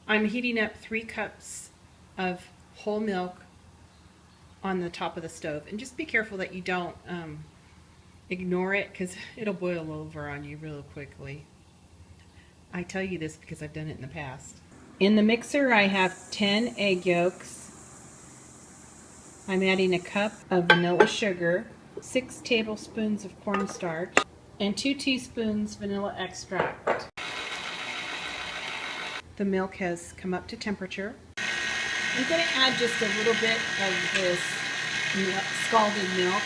I'm heating up 3 cups of whole milk on the top of the stove. And just be careful that you don't ignore it, because it'll boil over on you real quickly. I tell you this because I've done it in the past. In the mixer I have 10 egg yolks. I'm adding a cup of vanilla sugar, 6 tablespoons of cornstarch, and 2 teaspoons vanilla extract. The milk has come up to temperature. I'm going to add just a little bit of this scalded milk.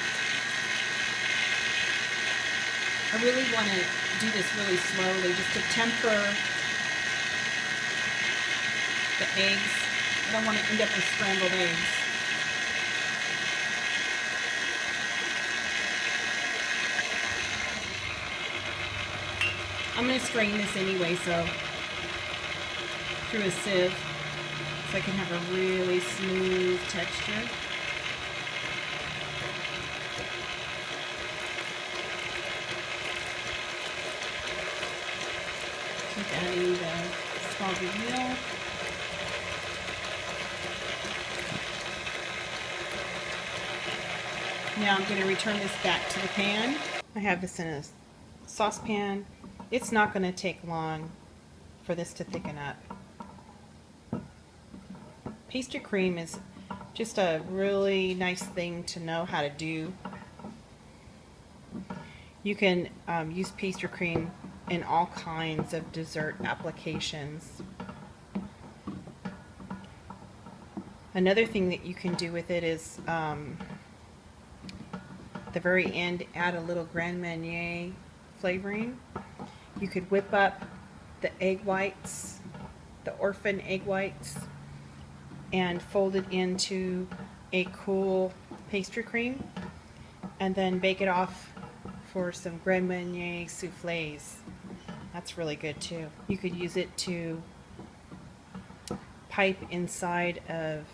I really want to do this really slowly just to temper the eggs. I don't want to end up with scrambled eggs. I'm going to strain this anyway, so through a sieve, so I can have a really smooth texture. Keep adding the scalded milk. Now I'm going to return this back to the pan. I have this in a saucepan. It's not going to take long for this to thicken up. Pastry cream is just a really nice thing to know how to do. You can use pastry cream in all kinds of dessert applications. Another thing that you can do with it is at the very end add a little Creme Patissiere flavoring. You could whip up the egg whites, the orphan egg whites, and fold it into a cool pastry cream, and then bake it off for some Creme Patissiere soufflés. That's really good too. You could use it to pipe inside of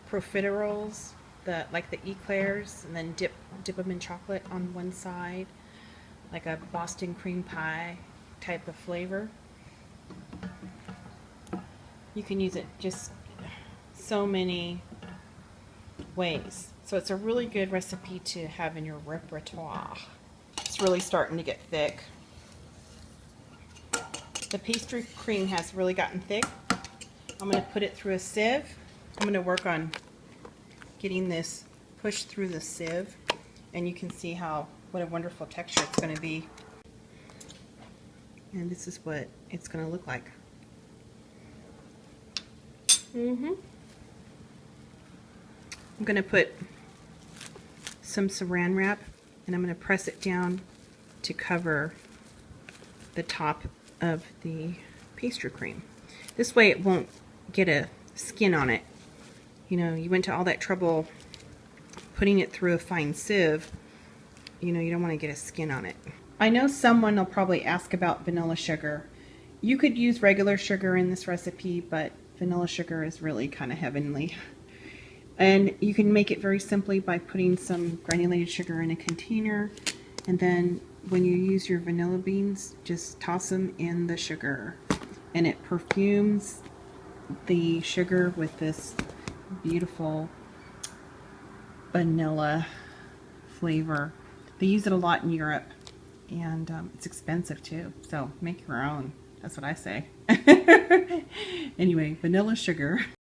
profiteroles, like the eclairs, and then dip them in chocolate on one side, like a Boston cream pie type of flavor. You can use it just so many ways. So it's a really good recipe to have in your repertoire. It's really starting to get thick. The pastry cream has really gotten thick. I'm going to put it through a sieve. I'm going to work on getting this pushed through the sieve, and you can see what a wonderful texture it's going to be. And this is what it's going to look like. I'm going to put some saran wrap, and I'm going to press it down to cover the top of the pastry cream. This way it won't get a skin on it. You know, you went to all that trouble putting it through a fine sieve. You know, you don't want to get a skin on it. I know someone will probably ask about vanilla sugar. You could use regular sugar in this recipe, but vanilla sugar is really kind of heavenly. And you can make it very simply by putting some granulated sugar in a container, and then when you use your vanilla beans, just toss them in the sugar, and it perfumes the sugar with this beautiful vanilla flavor. They use it a lot in Europe, and it's expensive too, so make your own. That's what I say. Anyway, vanilla sugar.